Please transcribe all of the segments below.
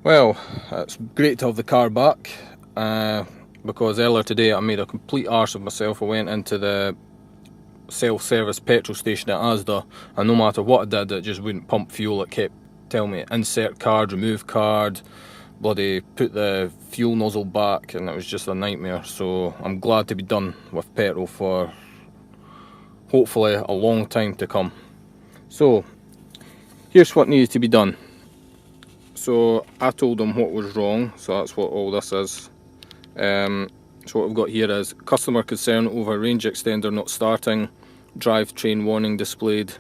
Well, it's great to have the car back, because earlier today I made a complete arse of myself. I went into the self-service petrol station at Asda, and no matter what I did, it just wouldn't pump fuel. It kept telling me insert card, remove card, bloody put the fuel nozzle back, and it was just a nightmare. So I'm glad to be done with petrol for hopefully a long time to come. So here's what needed to be done. So I told them what was wrong, so that's what all this is. So what we've got here is customer concern over range extender not starting, drivetrain warning displayed,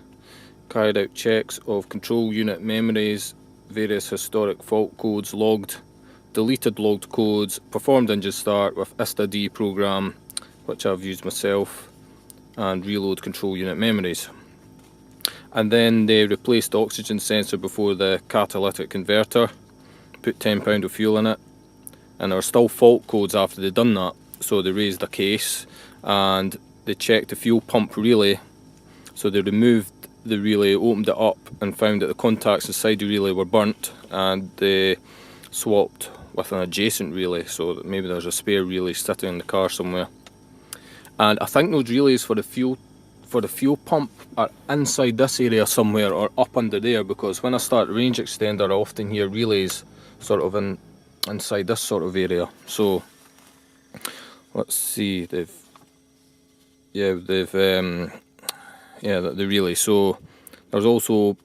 carried out checks of control unit memories, various historic fault codes logged, deleted logged codes, performed engine start with ISTA-D program, which I've used myself, and reload control unit memories. And then they replaced the oxygen sensor before the catalytic converter, put £10 of fuel in it, and there were still fault codes after they'd done that, so they raised a case and they checked the fuel pump relay. So they removed the relay, opened it up, and found that the contacts inside the relay were burnt, and they swapped with an adjacent relay, so that maybe there's a spare relay sitting in the car somewhere. And I think those relays for the fuel pump are inside this area somewhere or up under there, because when I start the range extender I often hear relays sort of inside this sort of area. So let's see, the relay. So there's also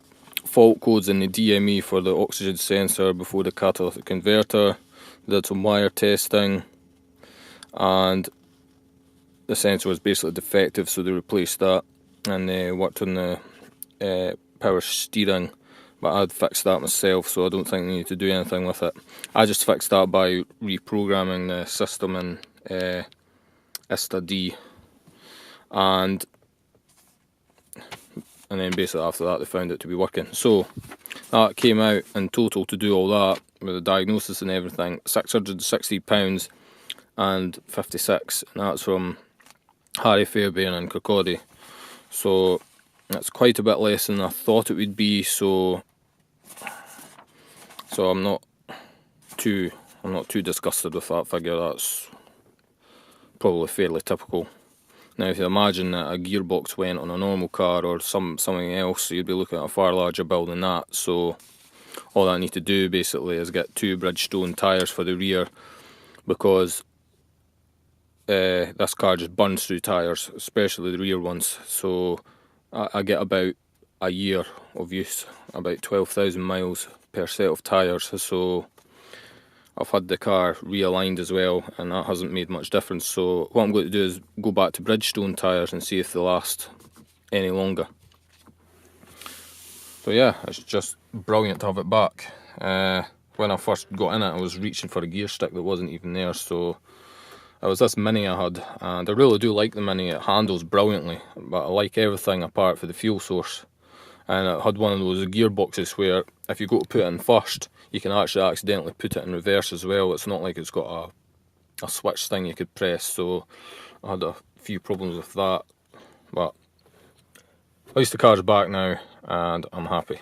fault codes in the DME for the oxygen sensor before the catalytic converter. Did some wire testing, and the sensor was basically defective, so they replaced that, and they worked on the power steering, but I'd fixed that myself, so I don't think they need to do anything with it. I just fixed that by reprogramming the system in ISTA-D, and then basically after that they found it to be working. So that came out in total, to do all that with the diagnosis and everything, £660 and 56, and that's from Harry Fairbairn and Kirkcaldy. So that's quite a bit less than I thought it would be, so I'm not too disgusted with that figure. That's probably fairly typical. Now if you imagine that a gearbox went on a normal car or something else, you'd be looking at a far larger bill than that. So all I need to do basically is get 2 Bridgestone tyres for the rear, because this car just burns through tyres, especially the rear ones. So I get about a year of use, about 12,000 miles per set of tyres. So I've had the car realigned as well, and that hasn't made much difference. So what I'm going to do is go back to Bridgestone tyres and see if they last any longer. So yeah, it's just brilliant to have it back. When I first got in it, I was reaching for a gear stick that wasn't even there, so it was this Mini I had, and I really do like the Mini. It handles brilliantly, but I like everything apart from the fuel source. And it had one of those gearboxes where if you go to put it in first, you can actually accidentally put it in reverse as well. It's not like it's got a switch thing you could press, so I had a few problems with that. But at least the car's back now, and I'm happy.